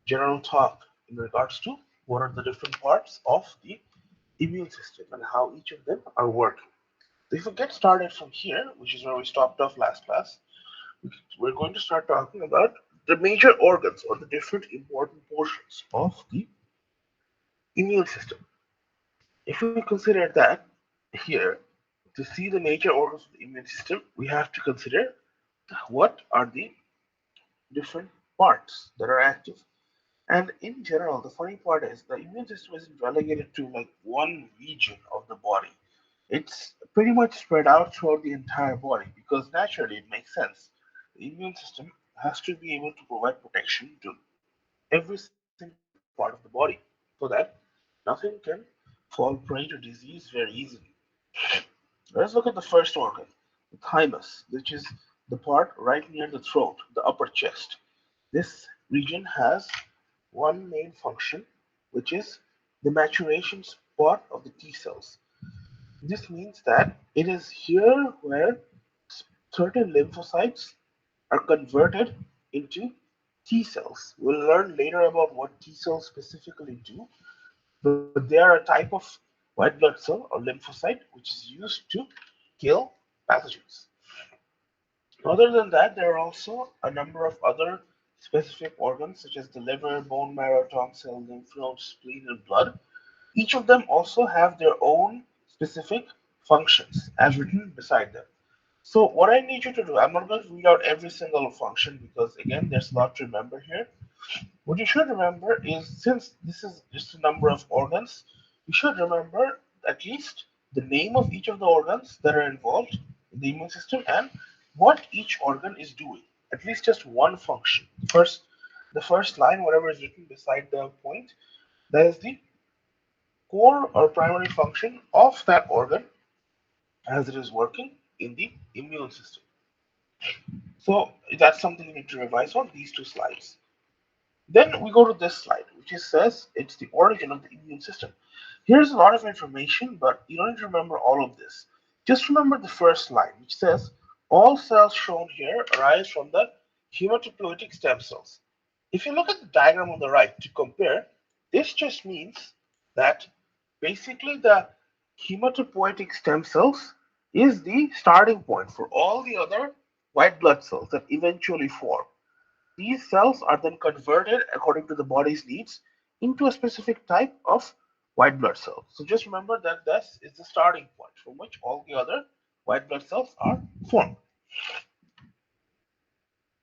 general talk in regards to what are the different parts of the immune system and how each of them are working. So if we get started from here, which is where we stopped off last class, we're going to start talking about the major organs or the different important portions of the immune system. If we consider that here, to see the major organs of the immune system, we have to consider what are the different parts that are active. And in general, the funny part is the immune system isn't relegated to like one region of the body. It's pretty much spread out throughout the entire body because naturally it makes sense. The immune system has to be able to provide protection to every single part of the body so that nothing can fall prey to disease very easily. Let's look at the first organ, the thymus, which is the part right near the throat, the upper chest. This region has one main function, which is the maturation spot of the T cells. This means that it is here where certain lymphocytes are converted into T cells. We'll learn later about what T cells specifically do, but they are a type of white blood cell or lymphocyte which is used to kill pathogens. Other than that, there are also a number of other specific organs such as the liver, bone marrow, tonsil, lymph nodes, spleen, and blood. Each of them also have their own specific functions as written beside them. So what I need you to do, I'm not going to read out every single function because again, there's a lot to remember here. What you should remember is since this is just a number of organs, you should remember at least the name of each of the organs that are involved in the immune system and what each organ is doing. At least just one function. The first line, whatever is written beside the point, that is the core or primary function of that organ as it is working in the immune system. So that's something you need to revise on these two slides. Then we go to this slide, which says it's the origin of the immune system. Here's a lot of information, but you don't need to remember all of this. Just remember the first line, which says all cells shown here arise from the hematopoietic stem cells. If you look at the diagram on the right to compare, this just means that basically the hematopoietic stem cells is the starting point for all the other white blood cells that eventually form. These cells are then converted according to the body's needs into a specific type of white blood cell. So just remember that this is the starting point from which all the other white blood cells are formed.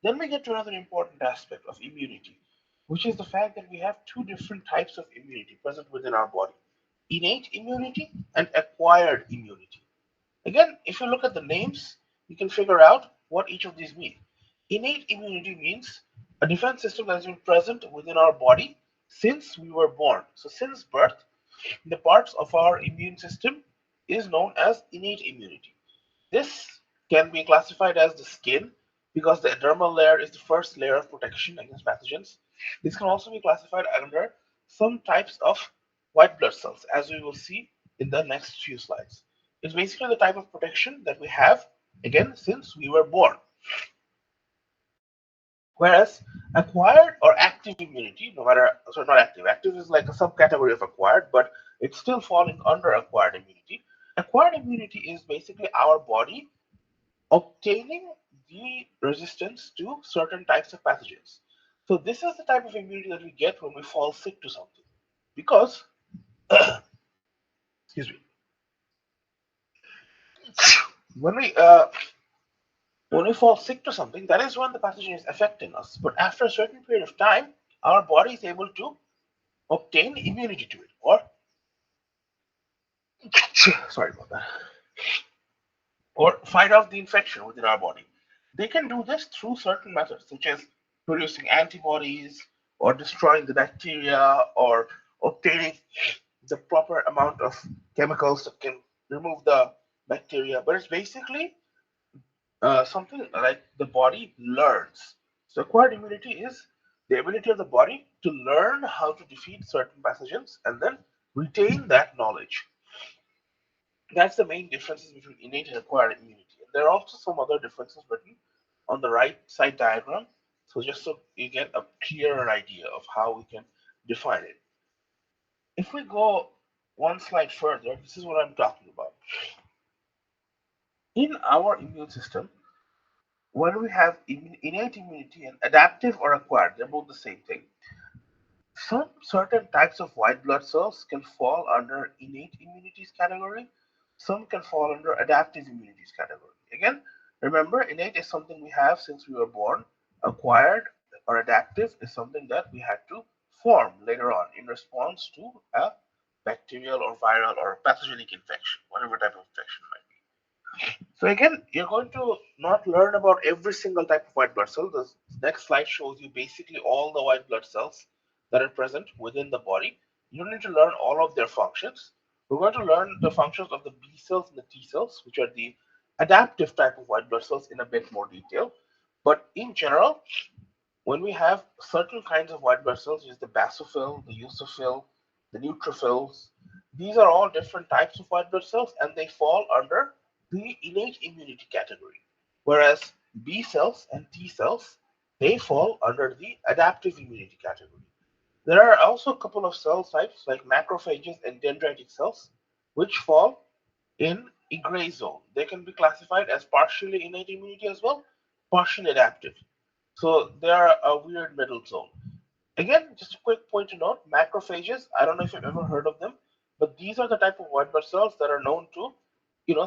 Then we get to another important aspect of immunity, which is the fact that we have two different types of immunity present within our body: innate immunity and acquired immunity. Again, if you look at the names, you can figure out what each of these mean. Innate immunity means a defense system that has been present within our body since we were born. So, since birth, the parts of our immune system is known as innate immunity. This can be classified as the skin because the dermal layer is the first layer of protection against pathogens. This can also be classified under some types of white blood cells, as we will see in the next few slides. It's basically the type of protection that we have, again, since we were born. Whereas acquired or active immunity, no matter, sorry, not active, active is like a subcategory of acquired, but it's still falling under acquired immunity. Acquired immunity is basically our body obtaining the resistance to certain types of pathogens. So this is the type of immunity that we get when we fall sick to something. Because, excuse me, when we uh, when we fall sick to something, that is when the pathogen is affecting us. But after a certain period of time, our body is able to obtain immunity to it, or sorry about that, or fight off the infection within our body. They can do this through certain methods, such as producing antibodies, or destroying the bacteria, or obtaining the proper amount of chemicals that can remove the bacteria. But it's basically something like the body learns. So, acquired immunity is the ability of the body to learn how to defeat certain pathogens and then retain that knowledge. That's the main differences between innate and acquired immunity. And there are also some other differences written on the right side diagram, So just so you get a clearer idea of how we can define it. If we go one slide further, this is what I'm talking about. In our immune system, when we have innate immunity and adaptive or acquired, they're both the same thing. Some certain types of white blood cells can fall under innate immunities category. Some can fall under adaptive immunities category. Again, remember, innate is something we have since we were born. Acquired or adaptive is something that we had to form later on in response to a bacterial or viral or pathogenic infection, whatever type of infection might be. So again, you're going to not learn about every single type of white blood cell. The next slide shows you basically all the white blood cells that are present within the body. You don't need to learn all of their functions. We're going to learn the functions of the B cells and the T cells, which are the adaptive type of white blood cells in a bit more detail. But in general, when we have certain kinds of white blood cells, which is the basophil, the eosinophil, the neutrophils, these are all different types of white blood cells and they fall under the innate immunity category. Whereas B cells and T cells, they fall under the adaptive immunity category. There are also a couple of cell types like macrophages and dendritic cells, which fall in a gray zone. They can be classified as partially innate immunity as well, partially adaptive. So they are a weird middle zone. Again, just a quick point to note, macrophages, I don't know if you've ever heard of them, but these are the type of white blood cells that are known to,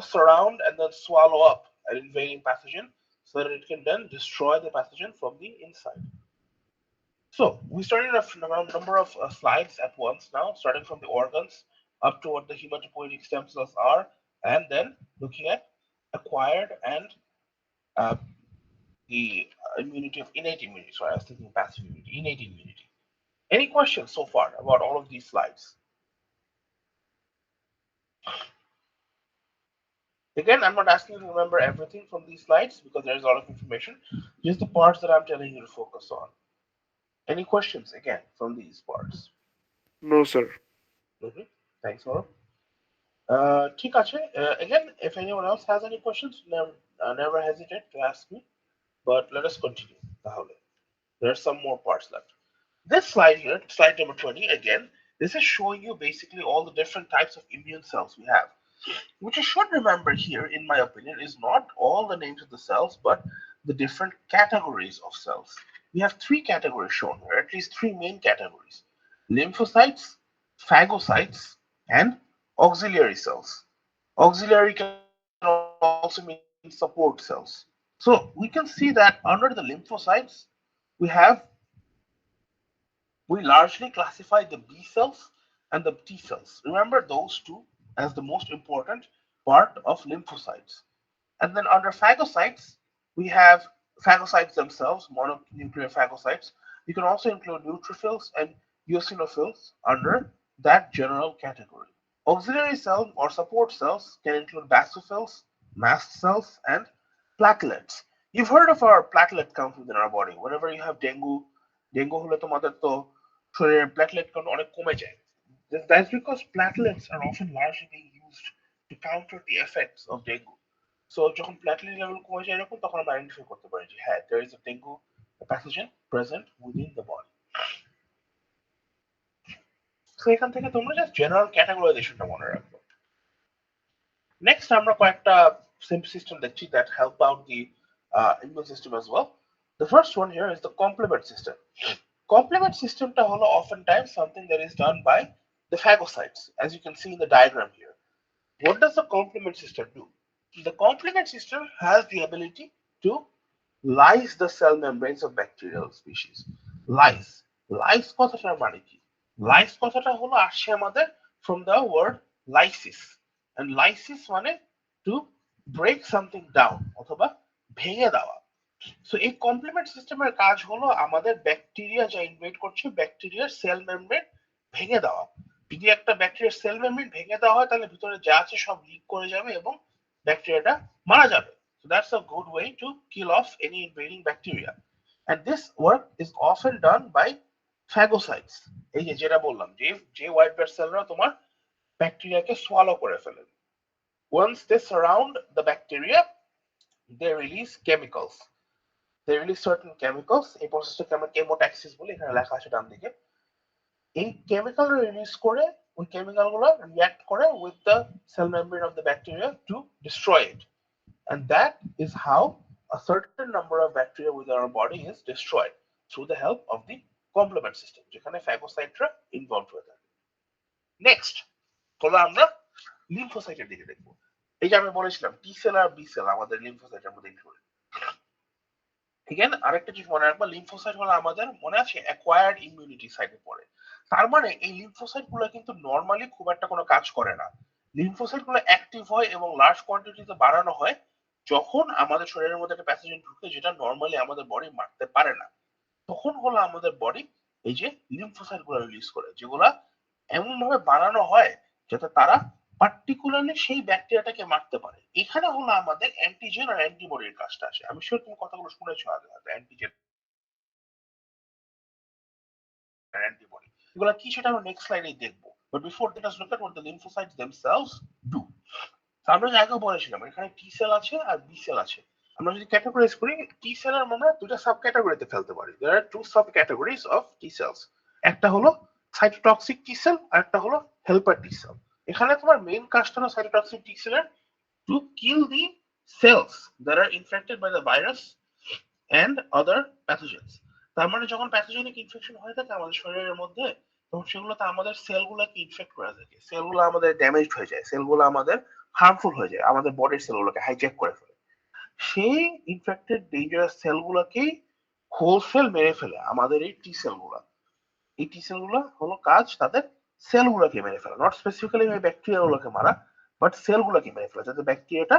surround and then swallow up an invading pathogen so that it can then destroy the pathogen from the inside. So we started a number of slides at once now, starting from the organs up to what the hematopoietic stem cells are, and then looking at acquired and uh, the immunity of innate immunity. Sorry, I was thinking passive immunity, innate immunity. Any questions so far about all of these slides? Again, I'm not asking you to remember everything from these slides because there's a lot of information, just the parts that I'm telling you to focus on. Any questions again from these parts? No, sir. Mm-hmm. Thanks, Laura. ঠিক আছে. Again, if anyone else has any questions, never hesitate to ask me. But let us continue. There are some more parts left. This slide here, slide number 20, again, this is showing you basically all the different types of immune cells we have. What you should remember here, in my opinion, is not all the names of the cells, but the different categories of cells. We have three categories shown here, at least three main categories: lymphocytes, phagocytes, and auxiliary cells. Auxiliary can also mean support cells. So we can see that under the lymphocytes, we have we largely classify the B cells and the T cells. Remember those two as the most important part of lymphocytes. And then under phagocytes, we have phagocytes themselves, mononuclear phagocytes. You can also include neutrophils and eosinophils under that general category. Auxiliary cells or support cells can include basophils, mast cells, and platelets. You've heard of our platelet count within our body. Whenever you have dengue হলে তোমাদের তো শরীরের platelet count অনেক কমে যায়. That's because platelets are often largely being used to counter the effects of dengue. So যখন platelet level কমে যায় এরকম তখন আমরা আইডেন্টিফাই করতে পারি যে হ্যাঁ there is a dengue pathogen present within the body. So এখান থেকে তোমরা জাস্ট জেনারেল ক্যাটাগরাইজেশনটা মনে রাখবে. Next আমরা কয়েকটা system দেখছি that help out the immune system as well. The first one here is the complement system. Complement systemটা হলো oftentimes something that is done by the phagocytes, as you can see in the diagram here. What does the complement system do? The complement system has the ability to lyse the cell membranes of bacterial species. Lyse. Lyse কথাটার মানে কি? Lyse কথাটা হলো আসছে আমাদের from the word lysis. And lysis মানে to break something down অথবা ভেঙে দেওয়া. সো এই কমপ্লিমেন্ট সিস্টেমের কাজ হলো আমাদের ব্যাকটেরিয়া যা ইনভেড করছে ব্যাকটেরিয়ার সেল মেমব্রেন ভেঙে দেওয়া। যদি একটা ব্যাকটেরিয়ার সেল মেমব্রেন ভেঙে দেওয়া হয় তাহলে ভিতরে যা আছে সব লিক করে যাবে এবং ব্যাকটেরিয়াটা মারা যাবে। So that's a good way to kill off any invading bacteria. And this work is often done by phagocytes. এই যে যেটা বললাম যে হোয়াইট ব্লাড সেলরা তোমার ব্যাকটেরিয়াকে সোয়ালো করে ফেলে। Once they surround the bacteria, they release chemicals. they release certain chemicals, এই প্রসেসটাকে আমরা কেমোট্যাক্সিস বলি, এখানে লেখা আছে ডান দিকে। এই কেমিক্যাল রিলিজ করে ওই কেমিক্যাল গুলো রিঅ্যাক্ট করে with the cell membrane of the bacteria to destroy it, and that is how a certain number of bacteria within our body is destroyed through the help of the complement system, যেখানে ফ্যাগোসাইটরা involve হয়ে থাকে। Next হলো আমরা লিম্ফোসাইটের দিকে দেখবো। এই যে আমি বলেছিলাম টি সেল আর বি সেল আমাদের লিম্ফোসাইটের মধ্যে ইনক্লুড। এখান আরেকটা জিনিস মনে রাখবা, লিম্ফোসাইট হলো আমাদের মনে আছে অ্যাকোয়ার্ড ইমিউনিটি সাইটে পড়ে। তার মানে এই লিম্ফোসাইট গুলো কিন্তু নরমালি খুব একটা কোনো কাজ করে না। লিম্ফোসাইট গুলো অ্যাক্টিভ হয় এবং লার্জ কোয়ান্টিটিতে বাড়ানো হয় যখন আমাদের শরীরের মধ্যে একটা প্যাথোজেন ঢুকে যেটা নরমালি আমাদের বডি মারতে পারে না, তখন হলো আমাদের বডি এই যে লিম্ফোসাইট গুলো রিলিজ করে, যেগুলা এমন ভাবে বানানো হয় যাতে তারা পার্টিকুলারলি সেই ব্যাকটেরিয়াটাকে মারতে পারে। এখানে হলো আমাদের অ্যান্টিজেন আর অ্যান্টিবডির কাজটা আসে। আমি শিওর তুমি কথাগুলো শুনেছো আগে, অ্যান্টিজেন আর অ্যান্টিবডি এগুলো কি সেটা আমরা নেক্সট স্লাইডে দেখবো, but before that let's look at what the lymphocytes themselves do. আমরা যে আগেও বলেছিলাম এখানে টি সেল আছে আর বি সেল আছে। আমরা যদি ক্যাটাগরাইজ করি টি সেল এর আমরা দুটো সাব ক্যাটাগরিতে ফেলতে পারি। there are two sub categories of T cells, একটা হলো সাইটোটক্সিক টি সেল আর একটা হলো হেল্পার টি সেল। এখানে তোমার মেইন কাজটা হলো সাইটোটক্সিক টি সেলের to kill the cells that are infected by the virus and other pathogens. তার মানে যখন প্যাথোজেনিক ইনফেকশন হয়ে থাকে আমাদের শরীরের মধ্যে, তখন সেগুলোতে আমাদের সেলগুলোকে ইনফেক্ট করে থাকে, সেলগুলো আমাদের ড্যামেজড হয়ে যায়, সেলগুলো আমাদের হার্মফুল হয়ে যায়, আমাদের বডির সেলগুলোকে হাইজ্যাক করে ফেলে। সেই ইনফেক্টেড ডেঞ্জারাস সেলগুলোকেই হোলসেল মেরে ফেলে আমাদের এই টি সেলগুলো। এই টি সেলগুলো হলো কাজ তাদের সেলগুলোকে মেরে ফেলা, নট স্পেসিফিক্যালি ব্যাকটেরিয়াগুলোকে মারা, বাট সেলগুলোকে মেরে ফেলা যাতে ব্যাকটেরিয়াটা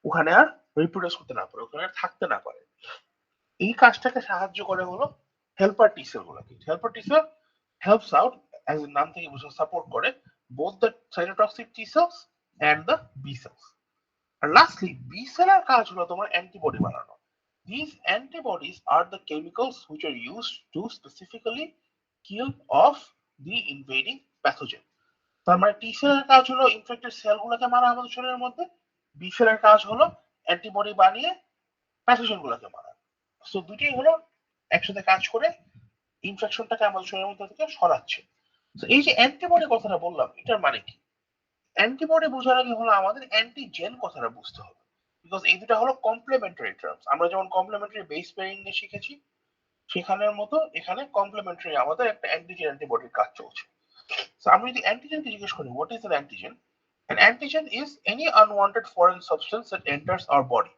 ওখানে আর রিপ্রোডিউস করতে না পারে, ওখানে আর থাকতে না পারে। এই কাজটাকে সাহায্য করে হলো হেল্পার টি সেল গুলোকে। Helper T cell helps out, as এর নাম থেকে বুঝে সাপোর্ট করে both the cytotoxic T cells and the B cells. আর লাস্টলি বি সেলের কাজ হলো তোমার অ্যান্টিবডি বানানো। These antibodies are the chemicals which are used to specifically kill off the invading pathogen. তার মানে টি সেলের কাজ হলো ইনফেক্টেড সেলগুলোকে মারা আমাদের শরীরের মধ্যে, বি সেলের কাজ হলো অ্যান্টিবডি বানিয়ে প্যাথোজেন গুলোকে মারা। সো দুটোই হলো একসাথে কাজ করে ইনফেকশনটাকে আমাদের শরীরের মধ্যে থেকে সরাচ্ছে। তো এই যে অ্যান্টিবডি কথাটা বললাম এটার মানে কি? অ্যান্টিবডি বোঝার আগে হলো আমাদের অ্যান্টিজেন কথাটা বুঝতে হবে, বিকজ এই দুটো হলো কমপ্লিমেন্টারি টার্মস। আমরা যেমন কমপ্লিমেন্টারি বেস পেয়ারিং নিয়ে শিখেছি, সেখানের মতো এখানে কমপ্লিমেন্টারি আমাদের একটা অ্যান্টিজেন অ্যান্টিবডির কাজ চলছে। তো আমি যদি অ্যান্টিজেনকে জিজ্ঞেস করি what is an antigen, an antigen is any unwanted foreign substance that enters our body.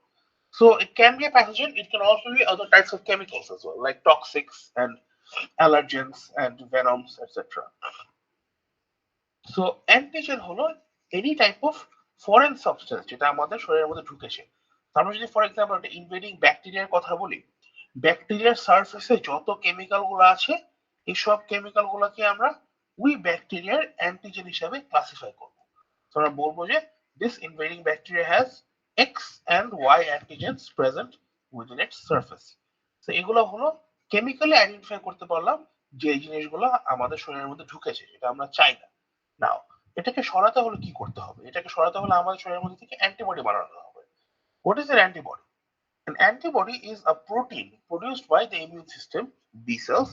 So it can be a pathogen, it can also be other types of chemicals as well, like toxics and allergens and venoms, etc. So antigen হলো any type of foreign substance যেটা আমাদের শরীরের মধ্যে ঢুকেছে। আমরা যদি for example একটা ইনভেডিং ব্যাকটেরিয়ার কথা বলি, ব্যাকটেরিয়ার সারফেসে যত কেমিক্যাল গুলো আছে এই সব কেমিক্যাল গুলোকে আমরা ওই ব্যাকটেরিয়ার অ্যান্টিজেন হিসাবে ক্লাসিফাই করব। তো আমরা বলবো যে this invading bacteria has X and Y antigens present within its surface. তো এগুলো হলো কেমিক্যালি আইডেন্টিফাই করতে পারলাম যে এই জিনিসগুলো আমাদের শরীরের মধ্যে ঢুকেছে, যেটা আমরা চাই না। নাও এটাকে সরাতে হলে কি করতে হবে? এটাকে সরাতে হলে আমাদের শরীরের মধ্যে থেকে অ্যান্টিবডি বানানো হবে। What is an antibody? An antibody is a protein produced by the immune system, B cells,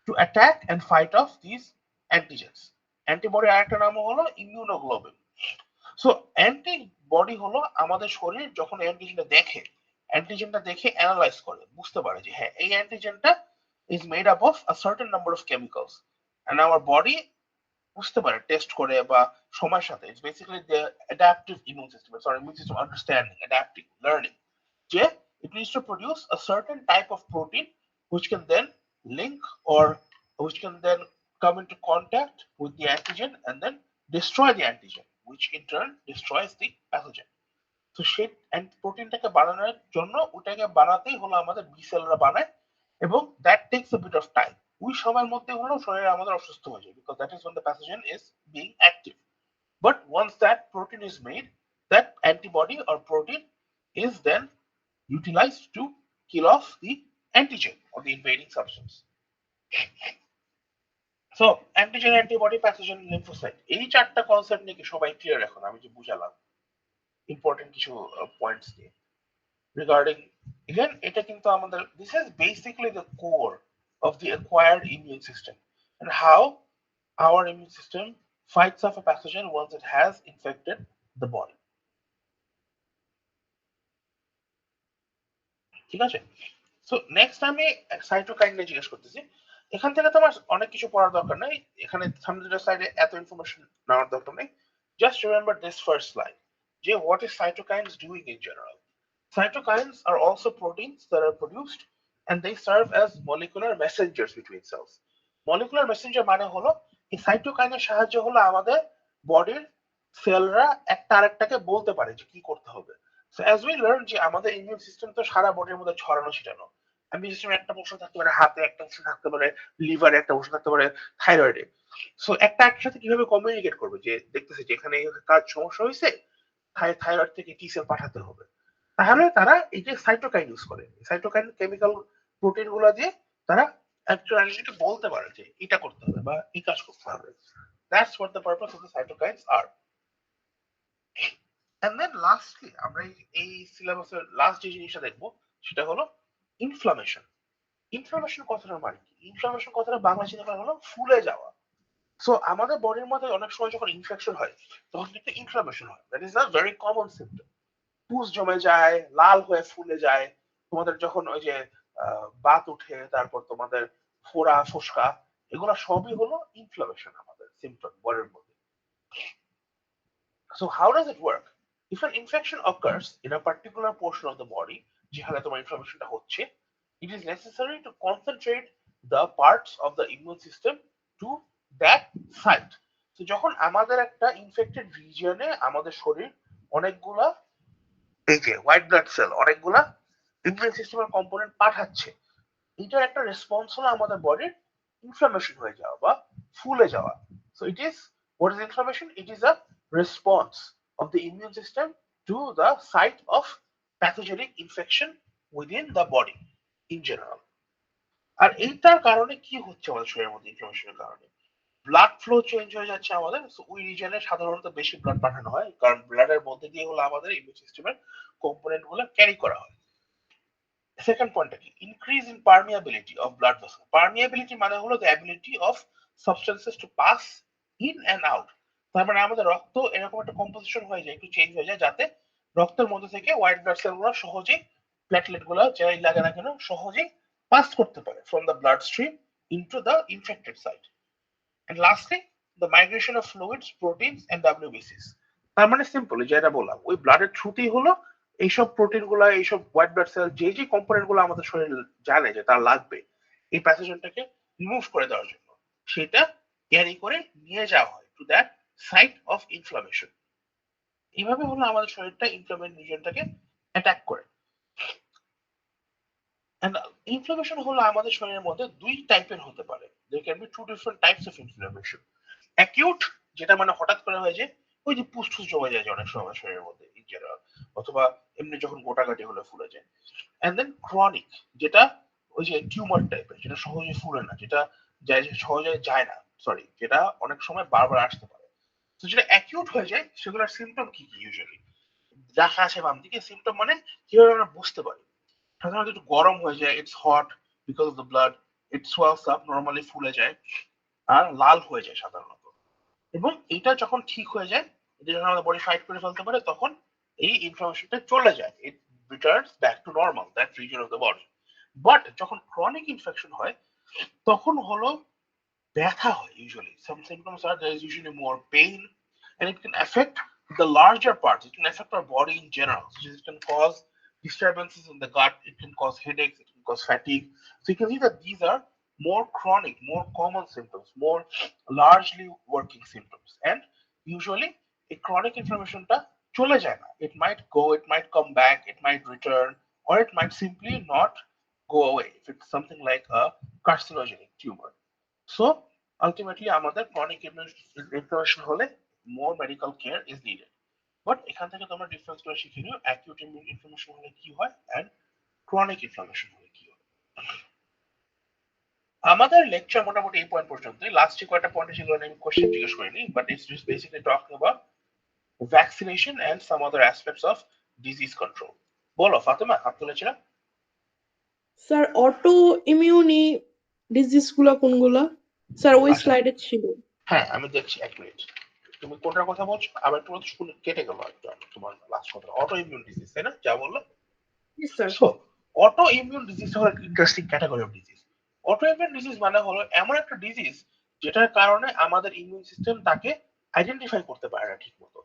to attack and fight off these antigens. Antibody আরেকটা নাম হলো ইমিউনোগ্লোবিন। সো অ্যান্টিবডি হলো আমাদের শরীর যখন অ্যান্টিজেনটা দেখে অ্যানালাইজ করে বুঝতে পারে যে হ্যাঁ এই অ্যান্টিজেনটা is made up of a certain number of chemicals, and our body বুঝতে পারে টেস্ট করে বা সময়ের সাথে। It's basically the adaptive immune system, sorry immune system understanding, adapting, learning, যে it needs to produce a certain type of protein which can then link or which can then come into contact with the antigen and then destroy the antigen, which in turn destroys the pathogen. তো সেই প্রোটিনটাকে বানানোর জন্য ওটাকে বানাতেই হলো আমাদের B সেলরা বানায়, এবং that takes a bit of time. ওই সময়ের মধ্যে হলো শরীরে আমাদের অসুস্থ হয়ে যায়, because that is when the pathogen is being active. But once that protein is made, that antibody or protein is then utilized to kill off the antigen or the invading substance. So antigen, antibody, pathogen, lymphocyte, এই চারটা concept নিয়ে কি সবাই clear? এখন আমি যে বুঝালাম important কিছু points নিয়ে রিগার্ডিং Again, এটা কিন্তু আমাদের, this is basically the core of the acquired immune system and how our immune system fights off a pathogen once it has infected the body. ঠিক আছে? সো নেক্সট আমি cytokine নিয়ে জিজ্ঞেস করতেছি। এখান থেকে তোমার অনেক কিছু পড়ার দরকার নেই, এখানে সামনে দুটো সাইডে এত ইনফরমেশন নেওয়ার দরকার নেই। Just remember this first line, যে what is cytokines doing in general. Cytokines are also proteins that are produced and they serve as molecular messengers between cells. Molecular messenger মানে হলো এই সাইটোকাইনের সাহায্যে হলো আমাদের বডির সেলরা একটা আরেকটাকে বলতে পারে যে কি করতে হবে। So as we learn যে আমাদের ইমিউন সিস্টেম তো সারা বডির মধ্যে ছড়ানো ছিটানো, ইমিউন সিস্টেম একটা পোর্শন থাকতে পারে হাতে, একটা পোর্শন থাকতে পারে লিভারে, একটা পোর্শন থাকতে পারে থাইরয়েডে। সো একটা একসাথে কিভাবে কমিউনিকেট করবে, যে দেখতেছে যে এখানে কাজ সমস্যা হয়েছে, থাইরয়েড থেকে টি সেল পাঠাতে হবে, তাহলে তারা এই যে সাইটোকাইন ইউজ করে, সাইটোকাইন কেমিক্যাল প্রোটিন গুলো দিয়ে তারা একজনকে বলতে পারে যে এটা করতে হবে বা এই কাজ করতে হবে। That's what the purpose of the cytokines are. And then lastly আমরা এই সিলেবাসের লাস্ট যে জিনিসটা দেখবো সেটা হলো ইনফ্লামেশন। ইনফ্লামেশন কথাটার মানে কি? ইনফ্লামেশন কথাটা বাংলা চিন্তা করা হলো ফুলে যাওয়া। সো আমাদের বডির মধ্যে অনেক সময় যখন ইনফেকশন হয় তখন কিন্তু ইনফ্লামেশন হয়, that is a very common symptom. পুষ জমে যায়, লাল হয়ে ফুলে যায়, তোমাদের যখন ওই যে বাত উঠে, তারপর তোমাদের ফোড়া ফোসকা, এগুলো সবই হলো ইনফ্লামেশন আমাদের সিম্পটম বডির মধ্যে। So how does it work? If an infection occurs in a particular portion of the body, যেখানে তোমার ইনফ্লামেশনটা হচ্ছে, it is necessary to concentrate the parts of the immune system to that site. তো যখন আমাদের একটা infected রিজিয়নে আমাদের শরীর অনেকগুলা এই যে হোয়াইট ব্লাড সেল, অনেকগুলা ইমিউন সিস্টেমের কম্পোনেন্ট পাঠাচ্ছে, এটার একটা রেসপন্স হলো আমাদের বডির ইনফ্লামেশন হয়ে যাওয়া বা ফুলে যাওয়া। So it is, what is inflammation? It is a response of the immune system to the site of pathogenic infection within the body in general. আর এইটার কারণে কি হচ্ছে আমাদের শরীরের মধ্যে ইনফ্লামেশনের কারণে? ব্লাড ফ্লো চেঞ্জ হয়ে যাচ্ছে আমাদের, ওই রিজনে সাধারণত বেশি ব্লাড পাঠানো হয়, কারণ ব্লাডের মধ্যে দিয়ে হলো আমাদের ইমিউন সিস্টেমের কম্পোনেন্ট গুলো ক্যারি করা হয়। সেকেন্ড পয়েন্টটা কি? Increase in permeability of blood vessel. Permeability মানে হলো the ability of substances to pass in and out. তার মানে আমাদের রক্ত এরকম একটা কম্পোজিশন হয়ে যায়, একটু চেঞ্জ হয়ে যায়, যাতে রক্তের মধ্যে থেকে হোয়াইট ব্লাড সেল গুলো সহজেই, প্লেটলেট গুলো যাই লাগে না কেন, সহজেই পাস করতে পারে from the blood stream into the infected site. And lastly, the migration of fluids, proteins and WBCs. তার মানে সিম্পল, যেটা বললাম, ওই ব্লাডের থ্রুতেই হলো এইসব প্রোটিন গুলা, এইসব হোয়াইট ব্লাড সেল, যে যে কম্পোনেন্ট গুলো আমাদের শরীর জানে যে তার লাগবে এই প্যাথোজেনটাকে রিমুভ করে দেওয়ার জন্য, সেটা ক্যারি করে নিয়ে যাওয়া হয় to that site of inflammation. এইভাবে হলো আমাদের শরীরটা ইনফ্লামেন্ট রিজনটাকে অ্যাটাক করে। And ইনফ্লামেশন হলো আমাদের শরীরের মধ্যে দুই টাইপের হতে পারে। There can be two different types of inflammation. Acute, যেটা মানে হঠাৎ করে হয় যে ওই যে পুষ্ঠুস জমে যায় অনেক সময় শরীরের মধ্যে ইন জেনারেল, অথবা এমনি যখন গোটাগাটি হলে ফুলে যায়। এন্ড দেন ক্রনিক, যেটা ওই যে টিউমার টাইপের, যেটা সহজে ফুলে না, যেটা সহজে যায় না, সরি, যেটা অনেক সময় বারবার আসতে পারে। তো যেটা অ্যাকিউট হয়ে যায় সেগুলোর সিমটম কি কি? ইউজুয়ালি দেখা আসে বাম দিকে, সিমটম মানে কিভাবে আমরা বুঝতে পারি? সাধারণত একটু গরম হয়ে যায়, it's hot because of the blood, it swells up, normally ফুলে যায়, আর লাল হয়ে যায় সাধারণত। এবং এটা যখন ঠিক হয়ে যায়, এটা যখন আমাদের বডি ফাইট করে ফেলতে পারে, তখন এই ইনফ্লামেশনটা চলে যায়, it returns back to normal that reason of the body. But যখন ক্রনিক ইনফেকশন হয় তখন হলো ব্যথা হয়। Usually some symptoms are there is usually more pain and it can affect the larger parts, it can affect our body in general. So it can cause disturbances in the gut, it can cause headaches, it can cause fatigue. So you can see that these are more chronic, more common symptoms, more largely working symptoms. And usually a chronic inflammation টা চলে যায় না, it might go, it might come back, it might return, or it might simply not go away if it's something like a carcinogenic tumor. So ultimately আমাদের chronic inflammation হলে more medical care is needed. But এখান থেকে তোমরা difference করে শিখে নিও acute inflammation হলে কি হয় and chronic inflammation হলে কি হয়। আমাদের লেকচার মোটামুটি এই পয়েন্ট পর্যন্ত, লাস্টে কয়েকটা পয়েন্ট ছিল আমি কোশ্চেন জিজ্ঞেস করিনি, but it's just basically talking about vaccination and some other aspects of disease control. বলো ফাতেমা, হাত তুলেছিল। স্যার অটো ইমিউনি ডিজিজ গুলা কোনগুলা? স্যার ওই আচ্ছা, স্লাইডে ছিল। হ্যাঁ আমি দেখছি, এক মিনিট। তুমি কোনটার কথা বলছো? আবার একটু শুনে কেটে গেল একটা তোমার লাস্ট কথা, অটো ইমিউন ডিজিজ, তাই না যা বললো? জি sir. So autoimmune disease হলো একটা interesting category of disease. Autoimmune disease মানে হলো এমন একটা ডিজিজ যেটার কারণে আমাদের ইমিউন সিস্টেম তাকে আইডেন্টিফাই করতে পারে না ঠিক মতো।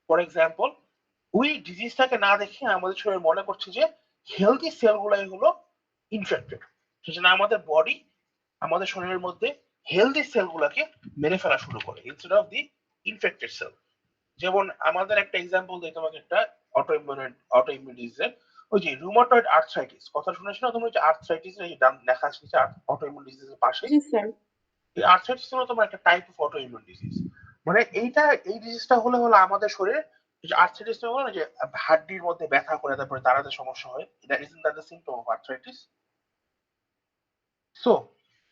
ফর এক্সাম্পল, ওই ডিজিজটাকে না দেখে আমাদের শরীর মনে করছে যে হেলদি সেলগুলাই হলো ইনফেক্টেড, সেজন্য আমাদের বডি আমাদের শরীরের মধ্যে হেলদি সেলগুলোকে মেরে ফেলা শুরু করে instead of the infected cell. যেমন আমাদের একটা এক্সাম্পল দিই তোমাকে, একটা অটো ইমিউন ডিজিজের, ওই যে রুমাটয়েড আর্থ্রাইটিস কথা শুনেছো না তোমরা? যে আর্থ্রাইটিস এই ডান লেখা আছে অটো ইমিউন ডিজিজের পাশে। জি স্যার। এই আর্থ্রাইটিস হলো তোমার একটা type of autoimmune disease. মানে এই ডিজিজটা হলে হলো আমাদের শরীরে, যে আর্থ্রাইটিস হলো না যে হাড্ডির মধ্যে ব্যথা করে তারপরে দাঁড়াতে সমস্যা হয়, এটা isn't that the symptom of arthritis? So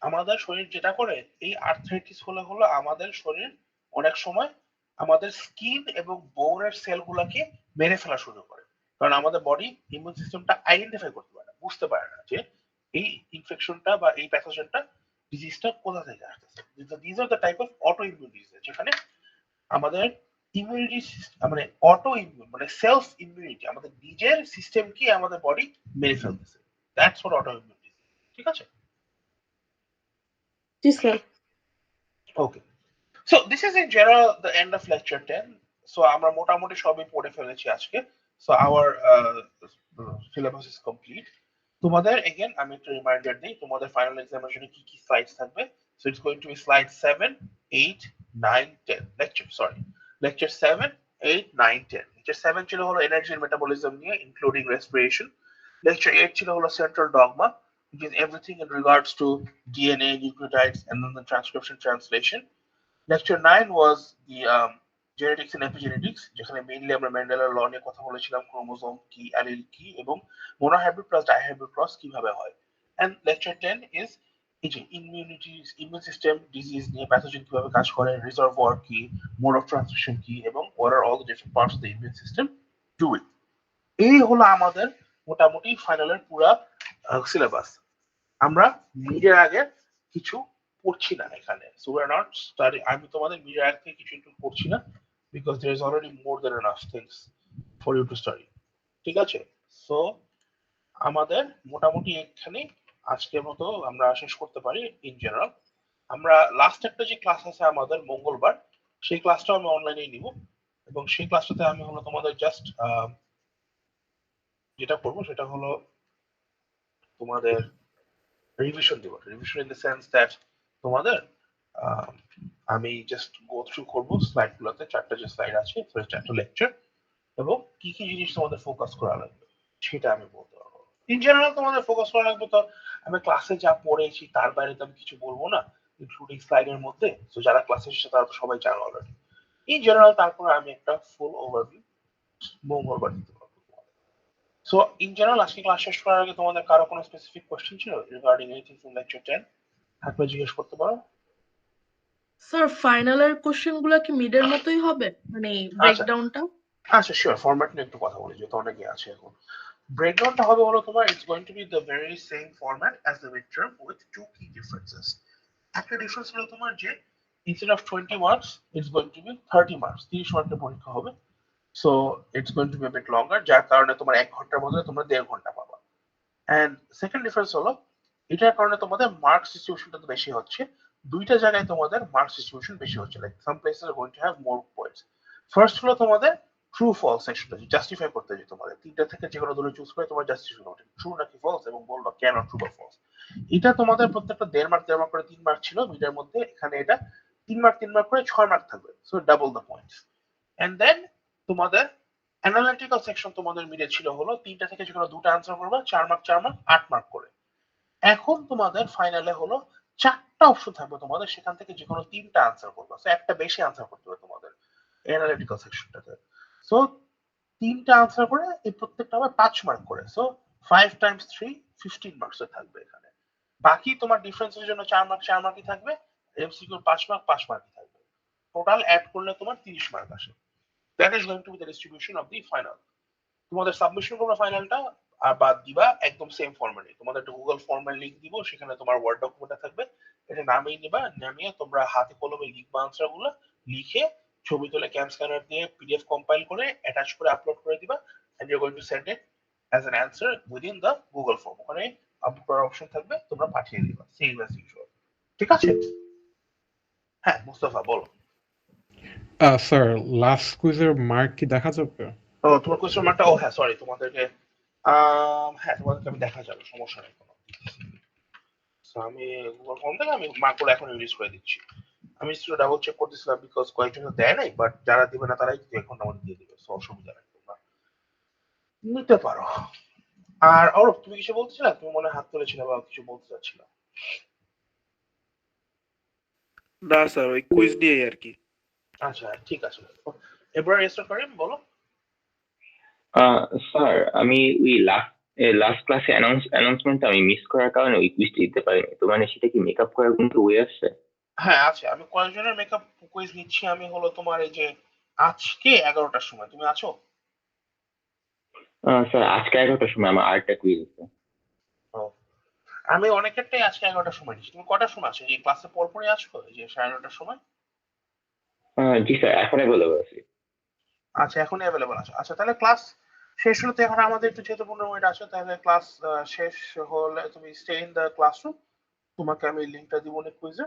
আমাদের শরীর যেটা করে, এই আর্থ্রাইটিস হলে হলো আমাদের শরীর অনেক সময় আমাদের স্কিন এবং বোনের সেলগুলোকে মেরে ফেলা শুরু করে, কারণ আমাদের বডি ইমিউন সিস্টেমটা আইডেন্টিফাই করতে পারে না, বুঝতে পারে না যে এই ইনফেকশনটা বা এই প্যাথোজেনটা, ডিজিজটা কোথা থেকে আসতেছে। These are the type of autoimmune disease, যেখানে আমাদের ইমিউনিটি মানে অটো ইমিউন মানে সেলফ ইমিউনিটি, আমাদের নিজের সিস্টেমকে আমাদের বডি মেরে ফেলতেছে। That's for autoimmune disease. ঠিক আছে? জি sir. Okay, so this is in general the end of lecture 10. So আমরা মোটামুটি সবই পড়ে ফেলেছি আজকে। So our syllabus is complete. তোমাদের again আমি একটা রিমাইন্ডার দিই, তোমাদের ফাইনাল এক্সামের জন্য কি কি স্লাইডস থাকবে। So it's going to be slide 7, 8, 9, 10 lecture, sorry, lecture 7, 8, 9, 10. lecture 7 ছিল হলো এনার্জি এন্ড মেটাবলিজম নিয়ে ইনক্লুডিং রেসপিরেশন। lecture 8 ছিল হলো central dogma, which is everything in regards to DNA, nucleotides, and then the transcription translation. lecture 9 was the genetics and epigenetics, যেখানে mainly আমরা ম্যান্ডেলার ল নিয়ে কথা বলেছিলাম, ক্রোমোজোম কি, অ্যালিল কি, এবং মোনোহাইব্রিড প্লাস ডাইহাইব্রিড ক্রস কিভাবে হয়। এন্ড lecture 10 is এই যে ইমিউনিটি, ইমিউন সিস্টেম, ডিজিজ নিয়ে, প্যাথোজেন কিভাবে কাজ করে, রিজার্ভয়ার কি, মোড অফ ট্রান্সমিশন কি, এবং what are all the different parts of the immune system doing। এই হলো আমাদের মোটামুটি ফাইনালের পুরা সিলেবাস। আমরা মিডের আগে কিছু পড়ছি না এখানে, so we are not study, আমি তোমাদের মিডের আগে থেকে কিছু একটু পড়ছি না, because there is already more than enough things for you to study. ঠিক আছে? সো আমাদের মোটামুটি এখানে আজকের মতো আমরা শেষ করতে পারি ইন জেনারেল। আমরা লাস্ট একটা যে ক্লাস আছে আমাদের মঙ্গলবার, সেই ক্লাসটাও আমি অনলাইনে নিব, এবং সেই ক্লাসটাতে আমি হলো তোমাদের জাস্ট যেটা করবো সেটা হলো তোমাদের রিভিশন দিব। Revision in the sense that তোমাদের আহ, আমি জাস্ট গো থ্রু করবো স্লাইড গুলোতে, চারটা যে স্লাইড আছে চারটা লেকচার, এবং কি কি জিনিস তোমাদের ফোকাস করা লাগবে সেটা আমি বলতে পারবো। ইন জেনারেল তোমাদের ফোকাস করা লাগবে তো আমি ক্লাসে যা পড়েছি তার বাইরে তো আমি কিছু বলবো না, ইনক্লুডিং স্লাইডের মধ্যে, তো যারা ক্লাসে এসেছে তারা সবাই জানো অলরেডি। ইন জেনারেল তারপর আমি একটা ফুল ওভারভিউ মঙ্গলবার দিতে পারবো। সো ইন জেনারেল আজকে ক্লাস শেষ করার আগে তোমাদের কারো কোনো স্পেসিফিক কোশ্চেন ছিল রিগার্ডিং এনিথিং ফ্রম লেকচার 10? থাকলে জিজ্ঞেস করতে পারো। স্যার ফাইনালের কোশ্চেন গুলা কি মিডের মতোই হবে, মানে আচ্ছা, ব্রেকডাউনটা? আচ্ছা শিওর, ফরম্যাট নিয়ে একটু কথা বলি যেহেতু অনেকে আছে এখন। ব্রেকডাউনটা হবে হলো তোমার, it's going to be the very same format as the mid term with two key differences. একটা ডিফারেন্স হলো তোমার যে instead of 20 marks it's going to be 30 marks, 30 মার্কের পরীক্ষা হবে। So it's going to be bit longer, যার কারণে তোমার 1 ঘন্টার মধ্যে তোমরা 1.5 ঘন্টা পাবা। এন্ড সেকেন্ড ডিফারেন্স হলো এটার কারণে তোমাদের মার্ক ডিস্ট্রিবিউশনটা তো বেশি হচ্ছে, দুইটা জায়গায় তোমাদের মার্ক ডিস্ট্রিবিউশন বেশি হচ্ছে, like some places are going to have more points. First হলো তোমাদের ট্রু ফলস সেকশনটা, জাস্টিফাই করতে যে তোমাদের তিনটা থেকে যে কোনো দুটো চুজ করে তোমার জাস্টিফাই করতে, ট্রু নাকি ফলস, এবং বললো কেন ট্রু বা ফলস। এটা তোমাদের প্রত্যেকটা 1.5 মার্ক 1.5 মার্ক করে 3 মার্ক ছিল মিডের মধ্যে, এখানে এটা 3 মার্ক 3 মার্ক করে 6 মার্ক থাকবে, so double the points. And then তোমাদের অ্যানালিটিক্যাল সেকশন তোমাদের মিডে ছিল হলো তিনটা থেকে যে কোনো দুটো আনসার করবে, 4 মার্ক 4 মার্ক 8 মার্ক করে। এখন তোমাদের ফাইনালে হলো চারটা অপশন থাকবে তোমাদের, সেখান থেকে যে কোনো তিনটা আনসার করবে, সো একটা বেশি আনসার করতে হবে তোমাদের অ্যানালিটিক্যাল সেকশনটাতে। সো তিনটা আনসার করে এই প্রত্যেকটা হবে 5 মার্ক করে, সো 5 টাইমস 3 15 মার্কস থাকবে এখানে। বাকি তোমার ডিফারেন্সের জন্য 4 মার্ক 4 মার্কই থাকবে, এমসিকিউ 5 মার্ক 5 মার্কই থাকবে। টোটাল অ্যাড করলে তোমার 30 মার্ক আসে। That is going to be the distribution of the final. তোমাদের সাবমিশন করবে ফাইনালটা আর বাদ দিবা একদম সেম ফরম্যাটে। তোমাদের একটা গুগল ফর্মের লিংক দিব, সেখানে তোমার ওয়ার্ড ডকুমেন্টটা থাকবে, এটা নামিয়ে নিবা, নামিয়ে তোমরা হাতে কলমে লিখবা আনসার গুলো, লিখে ছবি তুলে ক্যাম স্ক্যানার দিয়ে পিডিএফ কম্পাইল করে অ্যাটাচ করে আপলোড করে দিবা, and you going to send it as an answer within the Google form. ওখানে আপলোড করার অপশন থাকবে, তোমরা পাঠিয়ে দিবা সেম অ্যাজ ইউজুয়াল। ঠিক আছে? হ্যাঁ মুস্তফা বলো। স্যার, লাস্ট কুইজের মার্ক কি দেখা যাবে? ও তোমার কোয়েশ্চেন মার্কটা, ও হ্যাঁ সরি, তোমাদেরকে হ্যাঁ তোমাদেরকে আমি দেখা যাবে, সমস্যা নেই কোনো। So, আমি গুগল ফর্ম থেকে আমি মার্কগুলো এখন রিলিজ করে দিচ্ছি। আমি একটু ডাবল চেক করতেছিলাম বিকজ কয়েকজন তো দেয় নাই, বাট যারা দিবে না তারাই এখন আমাদের দিয়ে দিবে, সো অসুবিধা নেই, তোমরা নিতে পারো। আর অরূপ তুমি কিছু বলতেছিলে, তুমি মনে হয় হাত তুলেছিলে বা কিছু বলতে চাচ্ছিলে। না স্যার, ওই কুইজ নিয়েই আর কি। আচ্ছা ঠিক আছে, এবার রেজিস্টার করেন বলো। স্যার, আমি ওই লাস্ট ক্লাসে অ্যানাউন্সমেন্ট আমি মিস করার কারণে ওই কুইজটা দিতে পারিনি। তো মানে সেটা কি মেকআপ করার কোনো ওয়ে আছে? হ্যাঁ আছে, আমি কয়েকজনের মেকআপ কুইজ নিচ্ছি। আমি হলো তোমার এই যে আজকে 11টার সময়, তুমি আছো? স্যার, আজকে 11টার সময় আমার আরেকটা কুইজ আছে। ও, আমি অনেকেরটাই আজকে 11টার সময় নিচ্ছি। তুমি কটার সময় আছো, এই ক্লাসে পরপরই আছো, এই যে 9:30টার সময়? জি স্যার, এখন অ্যাভেলেবল আছি। আচ্ছা এখনই অ্যাভেলেবল আছে। আচ্ছা তাহলে ক্লাস শেষ হলে তো এখন আমাদের একটু যেহেতু 15 মিনিট আছে, তাহলে ক্লাস শেষ হলে তুমি স্টে ইন দ্য ক্লাসরুম, তোমাকে আমি লিঙ্কটা দিব না কুইজে।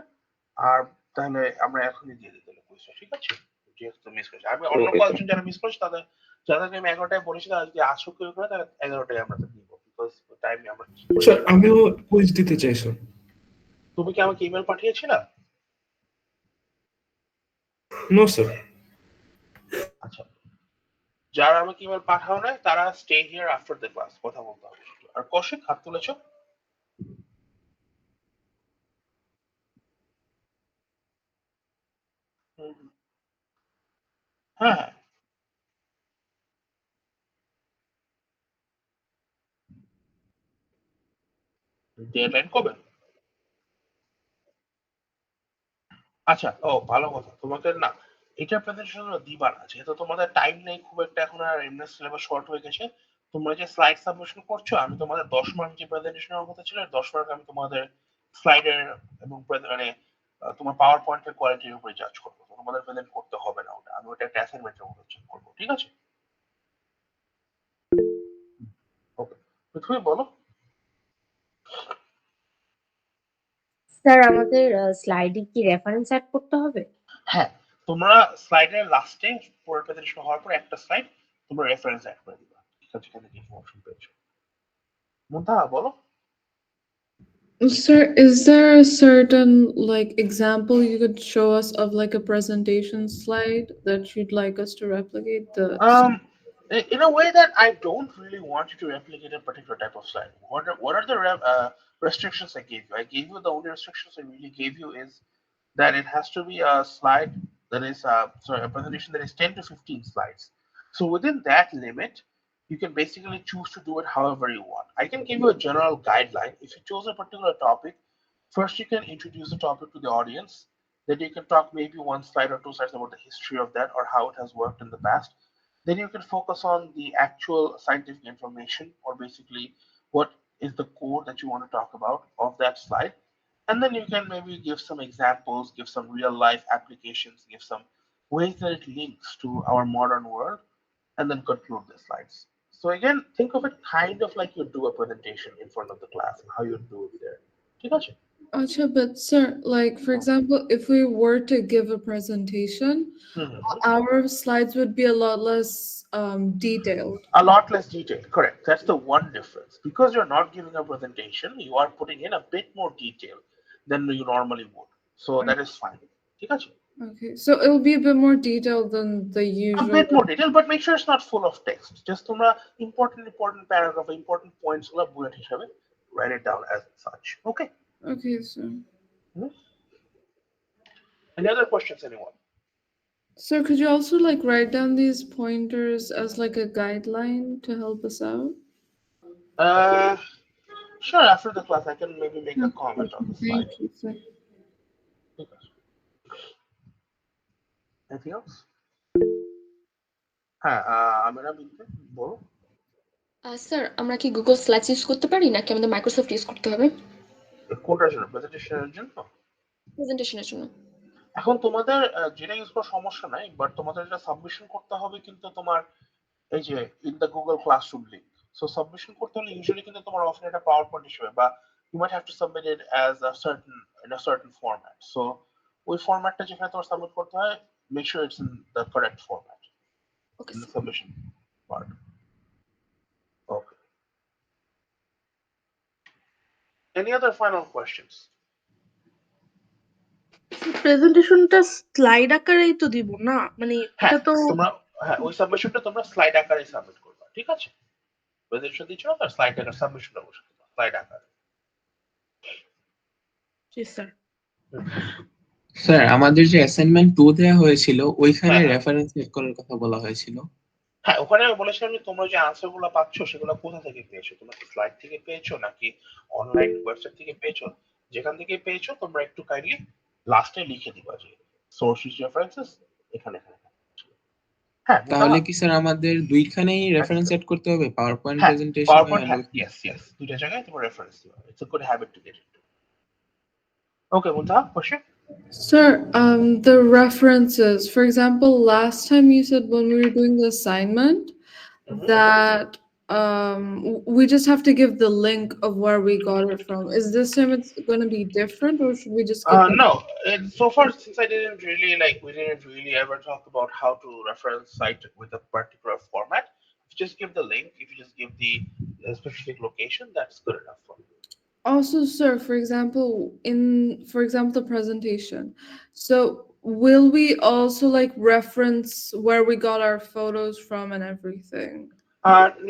আর তাহলে আমরা এখনই দিয়ে দিতে কুইজটা, ঠিক আছে? যেহেতু মিস করেছি, আমি অন্য ওকে স্যার। কয়েকজন যারা মিস করেছে তাদের, যাদেরকে আমি 11টায় বলেছি তারা যদি আসো কেউ করে, তাহলে 11টায় আমরা দিব, বিকজ টাইম আমরা ঠিক করে স্যার, দিতে পারবো। আমিও কুইজ দিতে চাই স্যার। তুমি কি আমাকে ইমেল পাঠিয়েছিলে? No sir. আচ্ছা, যারা আমাকে ইমেল পাঠাও নাই তারা stay here after the class, কথা বলতে হবে। আর কৌশিক হাত তুলেছো? হুম, হুম। হ্যাঁ হ্যাঁ, ডেডলাইন কবে? আচ্ছা, ও ভালো কথা, তোমাকে না এটা প্রেজেন্টেশন দিবা না, যেহেতু তোমাদের টাইম নেই খুব একটা, এখন আর এমনি সিলেবাস শর্ট হয়ে গেছে। তোমরা যে স্লাইড সাবমিশন করছো, আমি তোমাদের 10 মার্ক যে প্রেজেন্টেশনের কথা ছিল, 10 মার্ক আমি তোমাদের স্লাইডের এবং মানে তোমার পাওয়ার পয়েন্টের কোয়ালিটির উপরে জাজ করবো। তো তোমাদের প্রেজেন্ট করতে হবে না ওটা, আমি ওটা একটা অ্যাসাইনমেন্টের মতো চেক করবো, ঠিক আছে? ওকে, তুমি বলো। স্যার, আমাদের স্লাইডে কি রেফারেন্স অ্যাড করতে হবে? হ্যাঁ, তোমরা স্লাইডের লাস্টে পুরো প্রেজেন্টেশন হওয়ার পর একটা স্লাইড তোমরা রেফারেন্স অ্যাড করে দিবা, ঠিক আছে? এখানে কি ইনফরমেশন পেয়েছো? মুন্তা বলো। Sir, is there a certain like example you could show us of like a presentation slide that you'd like us to replicate the Um, in a way that I don't really want you to replicate a particular type of slide. What are the restrictions I gave you? I gave you the only restrictions I really gave you is that it has to be a slide that is sorry, a presentation that is 10 to 15 slides. So within that limit, you can basically choose to do it however you want. I can give you a general guideline. If you chose a particular topic, first you can introduce the topic to the audience. Then you can talk maybe one slide or two slides about the history of that or how it has worked in the past. Then you can focus on the actual scientific information, or basically what is the core that you want to talk about of that slide. And then you can maybe give some examples, give some real life applications, give some ways that it links to our modern world, and then conclude the slides. So again, think of it kind of like you do a presentation in front of the class and how you do it there. ঠিক আছে? Acha, but sir, like for example, if we were to give a presentation, hmm hmm hmm. our slides would be a lot less detailed. A lot less detail, correct. That's the one difference. Because you're not giving a presentation, you are putting in a bit more detail than you normally would. So that is fine. ঠিক আছে? Okay, so it'll be a bit more detailed than the A usual. bit more detail, but make sure it's not full of text. Just তোমরা important paragraph, important points গুলো bullet হিসাবে write it down as such. Okay. Okay, sir. Hmm? Any other questions, anyone? Sir, could you also like write down these pointers as like a guideline to help us out? Uh, sure. After the class, I can maybe make a Okay, comment on the thank slide. you, sir. ঠিক আছে। Anything else? হ্যাঁ, আমেরা বিনতে বলো। Sir আমরা কি Google slides use করতে পারি নাকি আমাদের মাইক্রোসফট ইউজ করতে হবে কোনটার জন্য? প্রেজেন্টেশনের জন্য? প্রেজেন্টেশনের জন্য? এখন তোমাদের যেটা ইউজ করার সমস্যা নাই, বাট তোমাদের যেটা সাবমিশন করতে হবে কিন্তু তোমার এই যে in the Google classroom link. So submission করতে হলে ইউজুয়ালি কিন্তু তোমার অফলাইন একটা পাওয়ার পয়েন্ট হিসেবে, বা you might have to submit it as a certain in a certain format. So ওই ফরম্যাটটা যেখানে তোমার সাবমিট করতে হয়, make sure it's in the correct format okay in the sir. submission part. Okay. Any other final questions? প্রেজেন্টেশনটা slide আকারেই তো দিব না, মানে হ্যাঁ, এটা তো তোমরা হ্যাঁ ওই সাবমিশনটা তোমরা স্লাইড আকারে সাবমিট করবে, ঠিক আছে? প্রেজেন্টেশন দিচ্ছ না, তার স্লাইড আকারে সাবমিশনটা বসে স্লাইড আকারে। জি স্যার। স্যার আমাদের যে অ্যাসাইনমেন্ট 2 দেয়া হয়েছিল ওইখানে হ্যাঁ, হ্যাঁ। রেফারেন্স এড করার কথা বলা হয়েছিল। হ্যাঁ, ওখানে আমি বলেছিলাম যে তোমরা যে আনসার গুলো পাচ্ছ সেগুলো কোথা থেকে পেয়েছো? তোমরা কি স্লাইড থেকে পেয়েছো নাকি অনলাইন ওয়েবসাইট থেকে পেয়েছো? যেখান থেকে পেয়েছো তোমরা একটু কাইন্ডলি লাস্টে লিখে দিবা যে সোর্স রেফারেন্সেস এখানে এখানে। হ্যাঁ, তাহলে কি স্যার আমাদের দুইখানেই রেফারেন্স Excellent. এড করতে হবে, পাওয়ার পয়েন্ট হ্যাঁ, প্রেজেন্টেশন PowerPoint, এন্ড হ্যাঁ, yes, দুইটা জায়গায় তোমার রেফারেন্স দিবা। It's a good habit to get into. Okay, Muntaha, question? Sir, the references, for example, last time you said when we were doing the assignment that we just have to give the link of where we got it from. Is this time it's going to be different, or should we just give No. So far, since we didn't really ever talk about how to reference site with a particular format. If you just give the link, if you just give the specific location, that's good enough for me. Also, sir, for example the presentation, so will we also like reference where we got our photos from and everything?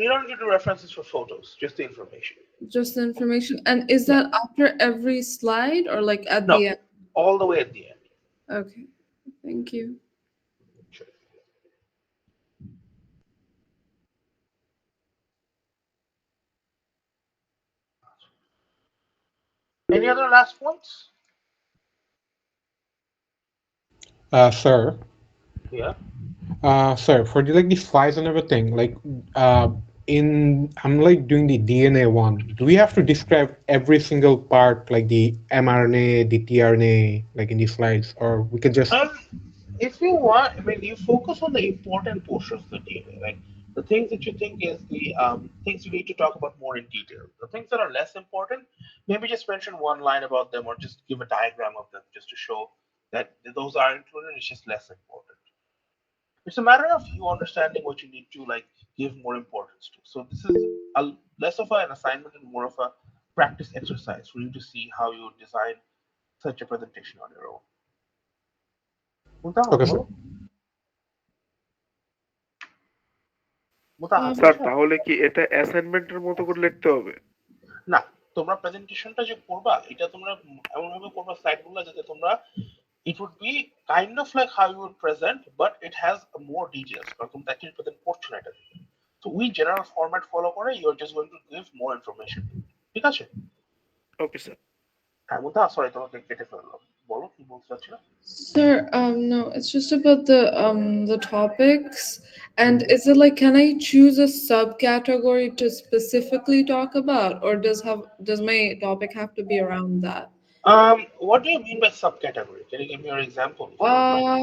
You don't need to references for photos, just the information. Just the information. And is that after every slide or like at No, the end? all the way at the end. Okay, thank you. Sure. Any other last points? Sir, Yeah. sir, for the slides and everything, I'm like doing the DNA one. Do we have to describe every single part, like the mRNA, the tRNA, like in these slides, or we can just If you want, I mean, you focus on the important portions of the DNA, like the things that you think is the things you need to talk about more in detail. The things that are less important, maybe just mention one line about them or just give a diagram of them just to show that those are included. It's just less important. It's a matter of you understanding what you need to like give more importance to. So this is a less of an assignment and more of a practice exercise for you to see how you design such a presentation on your own. okay, sir. Sir তাহলে কি এটা অ্যাসাইনমেন্টের মতো করে লিখতে হবে? না, তোমরা প্রেজেন্টেশনটা যে করবা এটা তোমরা এমন ভাবে করবা স্লাইডগুলো যাতে তোমরা it would be kind of like how you would present, but it has more details. কারণ তুমি actually present করছো না এটা। So we general format follow করে you are just going to give more information. ঠিক আছে? Okay sir. হ্যাঁ, মুথা, sorry তোমাকে কেটে ফেললাম। বলো কি বলতে চাচ্ছো? Sir, no, it's just about the topics. And is it like, can I choose a subcategory to specifically talk about, or does my topic have to be around that? What do you mean by subcategory? Can you give me your example? If you don't mind?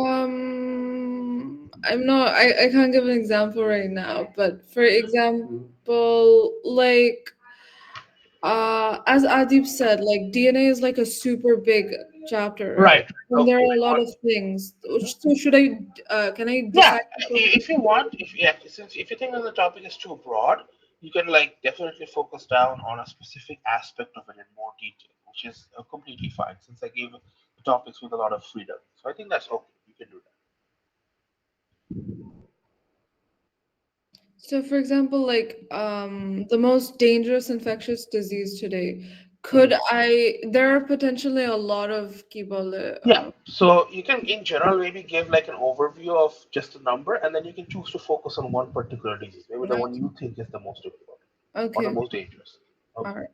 I can't give an example right now, but for example, like as Adib said, like DNA is like a super big chapter, Right. and there Okay. are a lot of things. So should I can I Yeah, decide if you want, if you think that the topic is too broad, you can like definitely focus down on a specific aspect of it in more detail, which is completely fine since I gave the topics with a lot of freedom. So I think that's okay. You can do that. So, for example, like the most dangerous infectious disease today, could there are potentially a lot of kibole. Yeah. So you can, in general, maybe give like an overview of just a number, and then you can choose to focus on one particular disease, maybe the one you think is the most important or Okay. the most dangerous. Okay. All right.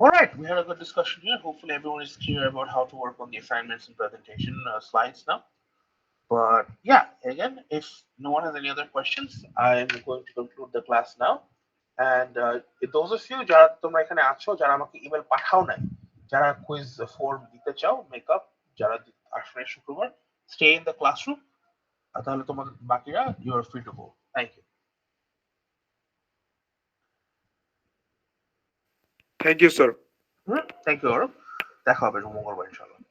All right, we had a good discussion here. Hopefully, everyone is clear about how to work on the assignments and presentation slides now. But yeah, again, if no one has any other questions, I'm going to conclude the class now. And those of you যারা তোমরা এখানে আছো যারা আমাকে email পাঠাও নাই, যারা quiz form দিতে চাও মেকআপ, যারা আসলে শুক্রবার স্টে ইন দ্য ক্লাসরুম, তাহলে তোমাদের বাকিরা you are free to go. Thank you. Thank you sir. Thank you. দেখা হবে মঙ্গলবার ইনশাআল্লাহ।